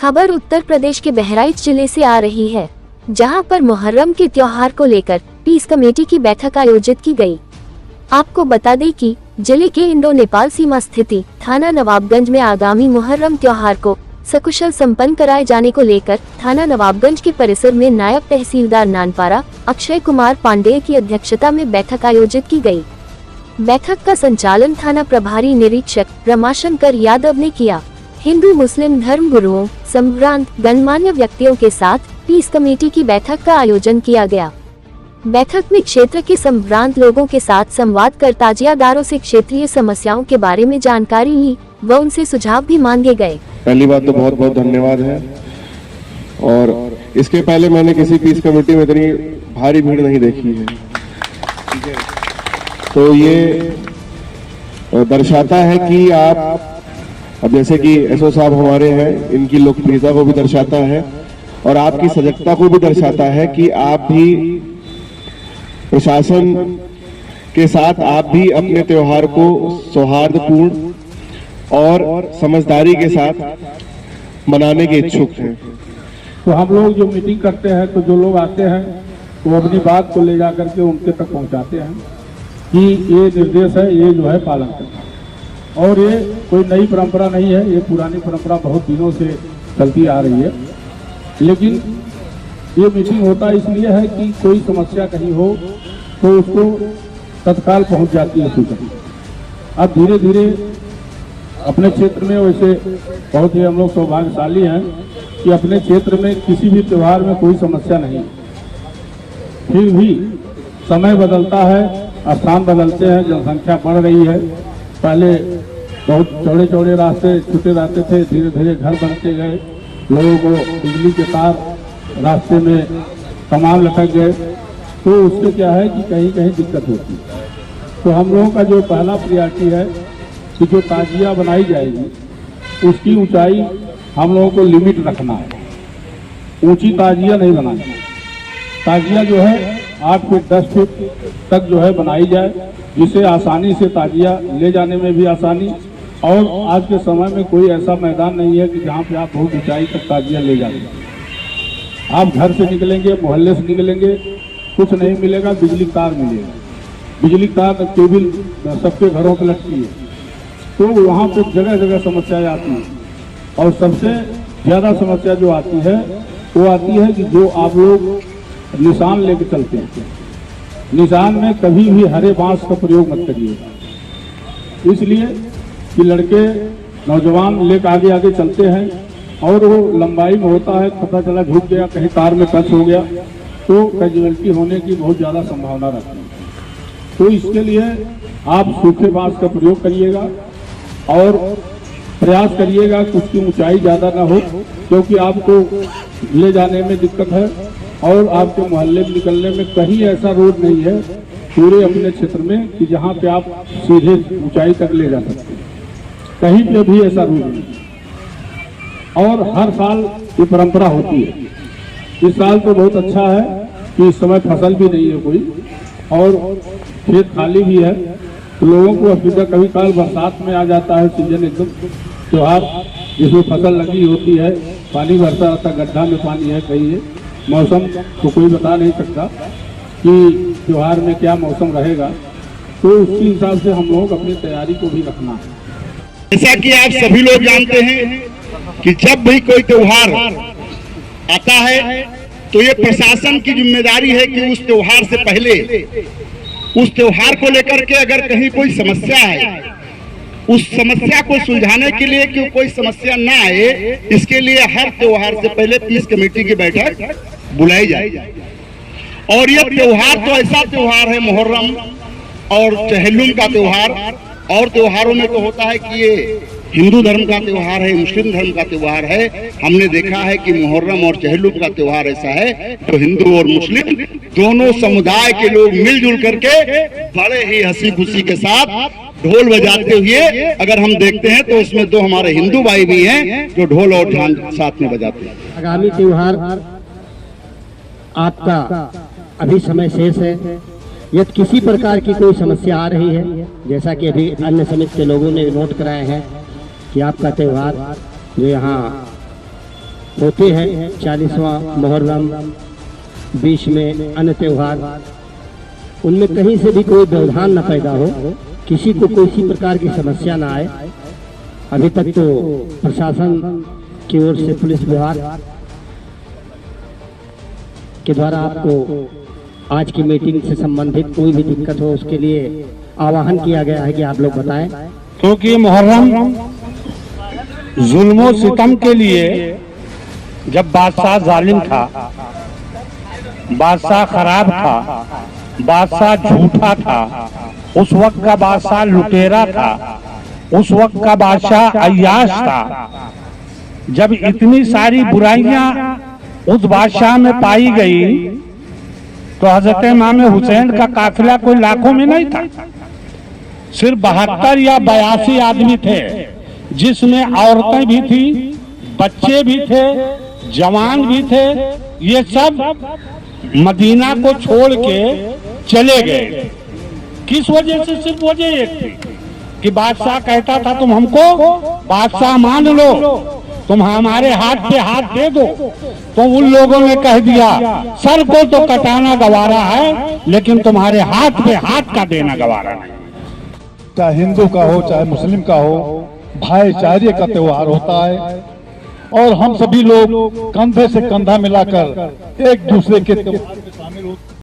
खबर उत्तर प्रदेश के बहराइच जिले से आ रही है, जहां पर मुहर्रम के त्योहार को लेकर पीस कमेटी की बैठक आयोजित की गई। आपको बता दें कि जिले के इंडो नेपाल सीमा स्थिति थाना नवाबगंज में आगामी मुहर्रम त्योहार को सकुशल संपन्न कराए जाने को लेकर थाना नवाबगंज के परिसर में नायब तहसीलदार नानपारा अक्षय कुमार पांडेय की अध्यक्षता में बैठक आयोजित की गई। बैठक का संचालन थाना प्रभारी निरीक्षक रमाशंकर यादव ने किया। हिंदू मुस्लिम धर्म गुरुओं, संभ्रांत गणमान्य व्यक्तियों के साथ पीस कमेटी की बैठक का आयोजन किया गया। बैठक में क्षेत्र के संभ्रांत लोगों के साथ संवाद कर ताजियादारों से क्षेत्रीय समस्याओं के बारे में जानकारी ली व उनसे सुझाव भी मांगे गए। पहली बात तो बहुत बहुत धन्यवाद है। और इसके पहले मैंने किसी पीस कमेटी में इतनी भारी भीड़ नहीं देखी है। तो ये दर्शाता है कि आप, अब जैसे कि एसओ साहब हमारे हैं, इनकी लोकप्रियता को भी दर्शाता है और आपकी सजगता को भी दर्शाता है कि आप भी प्रशासन के साथ आप भी अपने त्योहार को सौहार्दपूर्ण और समझदारी के साथ मनाने के इच्छुक हैं। तो हम लोग जो मीटिंग करते हैं तो जो लोग आते हैं वो अपनी बात को ले जाकर के उनके तक पहुंचाते हैं कि ये निर्देश है, ये जो है पालन करना। और ये कोई नई परंपरा नहीं है, ये पुरानी परंपरा बहुत दिनों से चलती आ रही है। लेकिन ये मीटिंग होता इसलिए है कि कोई समस्या कहीं हो तो उसको तत्काल पहुंच जाती है सूचना। अब धीरे धीरे अपने क्षेत्र में वैसे बहुत ही हम लोग सौभाग्यशाली हैं कि अपने क्षेत्र में किसी भी त्योहार में कोई समस्या नहीं। फिर भी समय बदलता है, स्थान बदलते हैं, जनसंख्या बढ़ रही है। पहले बहुत चौड़े चौड़े रास्ते छूटे रहते थे, धीरे धीरे घर बनते गए, लोगों को बिजली के तार रास्ते में तमाम लटक गए। तो उससे क्या है कि कहीं कहीं दिक्कत होती है। तो हम लोगों का जो पहला प्रायोरिटी है कि जो ताजिया बनाई जाएगी उसकी ऊंचाई हम लोगों को लिमिट रखना है। ऊंची ताजिया नहीं बनानी। ताजिया जो है 8 फीट 10 फीट तक जो है बनाई जाए, जिसे आसानी से ताजिया ले जाने में भी आसानी। और आज के समय में कोई ऐसा मैदान नहीं है कि जहाँ पे आप बहुत ऊंचाई तक ताजिया ले जाएंगे। आप घर से निकलेंगे, मोहल्ले से निकलेंगे, कुछ नहीं मिलेगा, बिजली तार मिलेगा। बिजली तार केबल सबके घरों पर लटकी है। तो वहाँ पे जगह जगह समस्याएं आती हैं। और सबसे ज़्यादा समस्या जो आती है वो आती है कि जो आप लोग निशान लेके चलते हैं, निशान में कभी भी हरे बांस का प्रयोग मत करिएगा। इसलिए कि लड़के नौजवान लेकर आगे आगे चलते हैं और वो लंबाई में होता है, पता चला झुक गया, कहीं तार में टच हो गया तो कैजुअलिटी होने की बहुत ज़्यादा संभावना रहती है। तो इसके लिए आप सूखे बांस का प्रयोग करिएगा और प्रयास करिएगा कि उसकी ऊंचाई ज़्यादा ना हो, क्योंकि आपको ले जाने में दिक्कत है। और आपके मोहल्ले में निकलने में कहीं ऐसा रोड नहीं है पूरे अपने क्षेत्र में कि जहाँ पे आप सीधे ऊंचाई तक ले जा सकते हैं। कहीं पे भी ऐसा रोड नहीं। और हर साल ये परंपरा होती है। इस साल तो बहुत अच्छा है कि इस समय फसल भी नहीं है कोई और खेत खाली भी है। तो लोगों को असुविधा, कभी काल बरसात में आ जाता है सीजन एकदम त्योहार जिसमें फसल लगी होती है, पानी भरता रहता, गड्ढा में पानी है कहीं है। मौसम तो कोई बता नहीं सकता कि त्योहार में क्या मौसम रहेगा। तो उसके हिसाब से हम लोग अपनी तैयारी को भी रखना है। जैसा कि आप सभी लोग जानते हैं कि जब भी कोई त्योहार आता है तो ये प्रशासन की जिम्मेदारी है कि उस त्योहार से पहले उस त्योहार को लेकर के अगर कहीं कोई समस्या है, उस समस्या को सुलझाने के लिए कि कोई समस्या ना आए, इसके लिए हर त्योहार से पहले पीस कमेटी की बैठक बुलाई जाए। और ये त्योहार तो ऐसा त्योहार है, मुहर्रम और चहल्लुम का त्योहार। और त्योहारों में तो होता है कि ये हिंदू धर्म का त्योहार है, मुस्लिम धर्म का त्योहार है। हमने देखा है कि मुहर्रम और चहल्लुम का त्योहार ऐसा है तो हिंदू और मुस्लिम दोनों समुदाय के लोग मिलजुल करके बड़े ही हंसी खुशी के साथ ढोल बजाते हुए अगर हम देखते हैं तो उसमें 2 हमारे हिंदू भाई भी हैं जो ढोल और झांझ साथ में बजाते हैं। आगामी त्योहार आपका अभी समय शेष है। यदि किसी प्रकार की कोई समस्या आ रही है, जैसा कि अभी अन्य समिति के लोगों ने नोट कराया है कि आपका त्यौहार जो यहाँ होते हैं, 40वां मुहर्रम, बीच में अन्य त्योहार, उनमें कहीं से भी कोई व्यवधान न पैदा हो, किसी को किसी प्रकार की समस्या न आए। अभी तक तो प्रशासन की ओर से पुलिस विभाग के द्वारा आपको आज की मीटिंग से संबंधित कोई भी दिक्कत हो उसके लिए आह्वान किया गया है कि आप लोग बताएं। क्योंकि मुहर्रम जुल्मो सितम के लिए जब बादशाह जालिम था, बादशाह खराब था, बादशाह झूठा था, उस वक्त का बादशाह लुटेरा था, उस वक्त का बादशाह अय्याश था। जब इतनी सारी बुराइयां उस बादशाह में पाई गई तो हजरत इमाम हुसैन का काफिला कोई लाखों में नहीं था, सिर्फ 72 या 82 आदमी थे, जिसमें औरतें भी थी, बच्चे भी थे, जवान भी थे। ये सब मदीना को छोड़ के चले गए। किस वजह से? सिर्फ वजह एक थी कि बादशाह कहता था तुम हमको बादशाह मान लो, तुम हमारे हाथ पे हाथ दे दो। तो उन लोगों ने कह दिया सर को तो कटाना गवारा है, लेकिन तुम्हारे हाथ पे हाथ का देना गवारा नहीं। चाहे हिंदू का हो चाहे मुस्लिम का हो, भाईचारे का त्योहार होता है और हम सभी लोग कंधे से कंधा मिलाकर एक दूसरे के त्योहार में शामिल होते हैं।